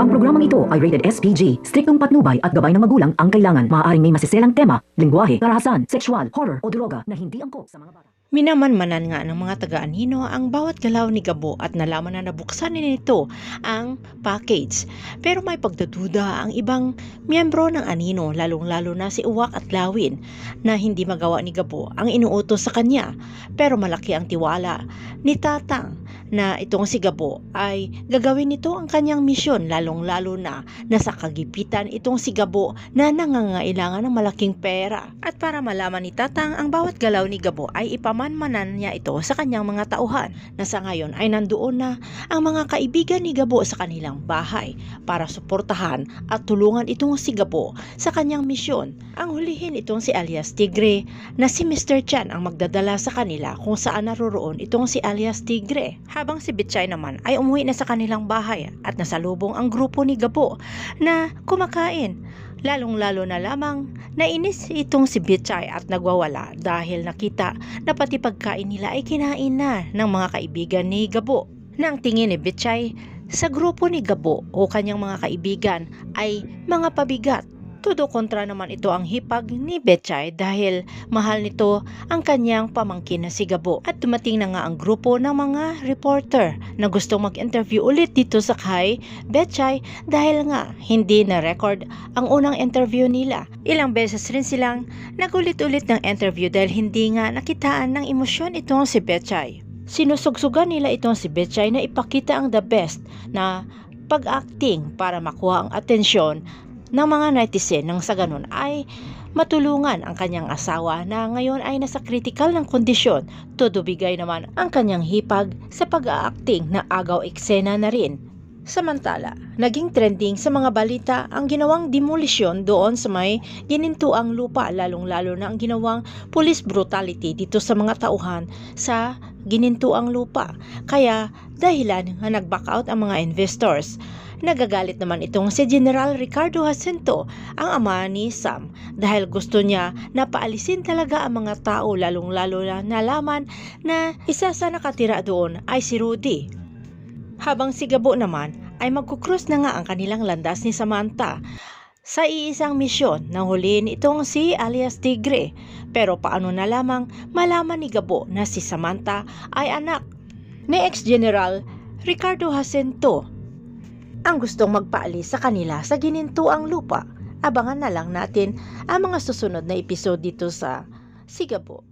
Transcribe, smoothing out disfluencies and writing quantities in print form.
Ang programang ito ay rated SPG. Striktong patnubay at gabay ng magulang ang kailangan. Maaaring may masiselang tema, lengguwahe, karahasan, sexual, horror o droga na hindi angkop sa mga bata. Minamanmanan nga ng mga taga-anino ang bawat galaw ni Gabo at nalaman na nabuksan nito ang package. Pero may pagdududa ang ibang miyembro ng anino, lalong-lalo na si Uwak at Lawin, na hindi magawa ni Gabo ang inuutos sa kanya. Pero malaki ang tiwala ni Tatang na itong si Gabo ay gagawin nito ang kanyang misyon, lalong-lalo na nasa kagipitan itong si Gabo na nangangailangan ng malaking pera. At para malaman ni Tatang ang bawat galaw ni Gabo ay ipamanmanan niya ito sa kanyang mga tauhan, na sa ngayon ay nandoon na ang mga kaibigan ni Gabo sa kanilang bahay para suportahan at tulungan itong si Gabo sa kanyang misyon. Ang hulihin itong si alias Tigre na si Mr. Chan ang magdadala sa kanila kung saan naroroon itong si alias Tigre. Habang si Bitchay naman ay umuwi na sa kanilang bahay at nasalubong ang grupo ni Gabo na kumakain. Lalong-lalo na lamang nainis itong si Bitchay at nagwawala dahil nakita na pati pagkain nila ay kinain na ng mga kaibigan ni Gabo. Na ang tingin ni Bitchay sa grupo ni Gabo o kanyang mga kaibigan ay mga pabigat. Todo kontra naman ito ang hipag ni Bitchay dahil mahal nito ang kanyang pamangkin na si Gabo. At dumating na nga ang grupo ng mga reporter na gustong mag-interview ulit dito sa kay Bitchay dahil nga hindi na record ang unang interview nila. Ilang beses rin silang nagulit-ulit ng interview dahil hindi nga nakitaan ng emosyon itong si Bitchay. Sinusugsugan nila itong si Bitchay na ipakita ang the best na pag-acting para makuha ang atensyon ng mga netizen, nang sa ganun ay matulungan ang kanyang asawa na ngayon ay nasa critical ng kondisyon. Todo bigay naman ang kanyang hipag sa pag-aacting na agaw eksena na rin. Samantala, naging trending sa mga balita ang ginawang demolisyon doon sa may ginintuang lupa, lalong-lalo na ang ginawang police brutality dito sa mga tauhan sa ginintuang lupa. Kaya dahilan nga nag-back out ang mga investors. Nagagalit naman itong si General Ricardo Jacinto, ang ama ni Sam, dahil gusto niya na paalisin talaga ang mga tao, lalong-lalo na nalaman na isa sa nakatira doon ay si Rudy. Habang si Gabo naman ay magkukrus na nga ang kanilang landas ni Samantha sa iisang misyon na huliin itong si alias Tigre. Pero paano na lamang malaman ni Gabo na si Samantha ay anak ni ex-General Ricardo Jacinto ang gustong magpaalis sa kanila sa ginintuang lupa. Abangan na lang natin ang mga susunod na episode dito sa Si Gabo.